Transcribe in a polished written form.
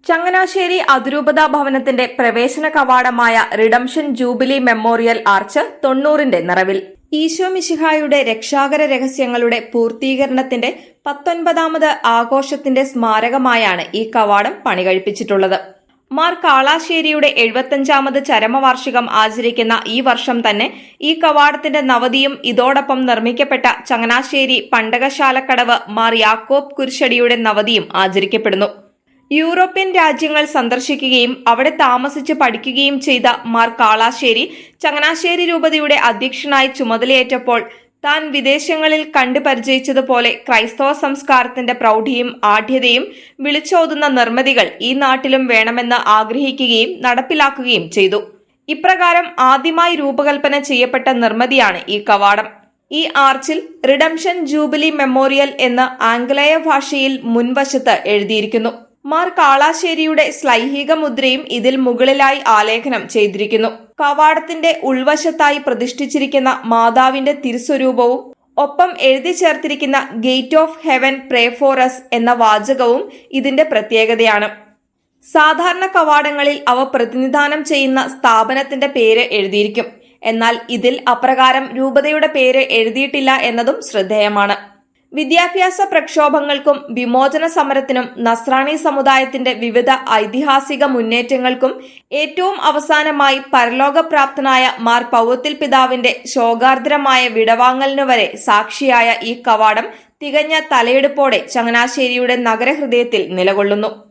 ചങ്ങനാശ്ശേരി അതിരൂപതാ ഭവനത്തിന്റെ പ്രവേശന കവാടമായ redemption jubilee memorial arch 90ന്റെ നിറവിൽ. ഈശോ മിശിഹായുടെ രക്ഷാകര രഹസ്യങ്ങളുടെ പൂർത്തീകരണത്തിന്റെ 19ാമത് ആഘോഷത്തിന്റെ സ്മാരകമായാണ് ഈ കവാടം പണികഴിപ്പിച്ചിട്ടുള്ളത്. മാർ കാളാശ്ശേരിയുടെ 75ാമത് ചരമവാർഷികം ആചരിക്കുന്ന ഈ വർഷം തന്നെ ഈ കവാടത്തിന്റെ നവതിയും ഇതോടൊപ്പം നിർമ്മിക്കപ്പെട്ട ചങ്ങനാശ്ശേരി പണ്ടകശാലക്കടവ് മാർ യാക്കോബ് കുരിശടിയുടെ നവതിയും ആചരിക്കപ്പെടുന്നു. യൂറോപ്യൻ രാജ്യങ്ങൾ സന്ദർശിക്കുകയും അവിടെ താമസിച്ച് പഠിക്കുകയും ചെയ്ത മാർ കാളാശ്ശേരി ചങ്ങനാശ്ശേരി രൂപതയുടെ അധ്യക്ഷനായി ചുമതലയേറ്റപ്പോൾ താൻ വിദേശങ്ങളിൽ കണ്ടു പരിചയിച്ചതുപോലെ ക്രൈസ്തവ സംസ്കാരത്തിന്റെ പ്രൗഢിയും ആഢ്യതയും വിളിച്ചോതുന്ന നിർമ്മിതികൾ ഈ നാട്ടിലും വേണമെന്ന് ആഗ്രഹിക്കുകയും നടപ്പിലാക്കുകയും ചെയ്തു. ഇപ്രകാരം ആദ്യമായി രൂപകൽപ്പന ചെയ്യപ്പെട്ട നിർമ്മിതിയാണ് ഈ കവാടം. ഈ ആർച്ചിൽ റിഡംഷൻ ജൂബിലി മെമ്മോറിയൽ എന്ന് ആംഗലേയ ഭാഷയിൽ മുൻവശത്ത് എഴുതിയിരിക്കുന്നു. മാർ കാളാശ്ശേരിയുടെ ശ്ലൈഹിക മുദ്രയും ഇതിൽ മുകളിലായി ആലേഖനം ചെയ്തിരിക്കുന്നു. കവാടത്തിന്റെ ഉൾവശത്തായി പ്രതിഷ്ഠിച്ചിരിക്കുന്ന മാതാവിന്റെ തിരുസ്വരൂപവും ഒപ്പം എഴുതി ചേർത്തിരിക്കുന്ന gate of heaven pray for us എന്ന വാചകവും ഇതിന്റെ പ്രത്യേകതയാണ്. സാധാരണ കവാടങ്ങളിൽ അവ പ്രതിനിധാനം ചെയ്യുന്ന സ്ഥാപനത്തിന്റെ പേര് എഴുതിയിരിക്കും. എന്നാൽ ഇതിൽ അപ്രകാരം രൂപതയുടെ പേര് എഴുതിയിട്ടില്ല എന്നതും ശ്രദ്ധേയമാണ്. വിദ്യാഭ്യാസ പ്രക്ഷോഭങ്ങൾക്കും വിമോചന സമരത്തിനും നസ്രാണി സമുദായത്തിന്റെ വിവിധ ഐതിഹാസിക മുന്നേറ്റങ്ങൾക്കും ഏറ്റവും അവസാനമായി പരലോകപ്രാപ്തനായ മാർ പൗവത്തിൽ പിതാവിന്റെ ശോകാർദ്രമായ വിടവാങ്ങലിനു വരെ സാക്ഷിയായ ഈ കവാടം തികഞ്ഞ തലയെടുപ്പോടെ ചങ്ങനാശ്ശേരിയുടെ നഗരഹൃദയത്തിൽ നിലകൊള്ളുന്നു.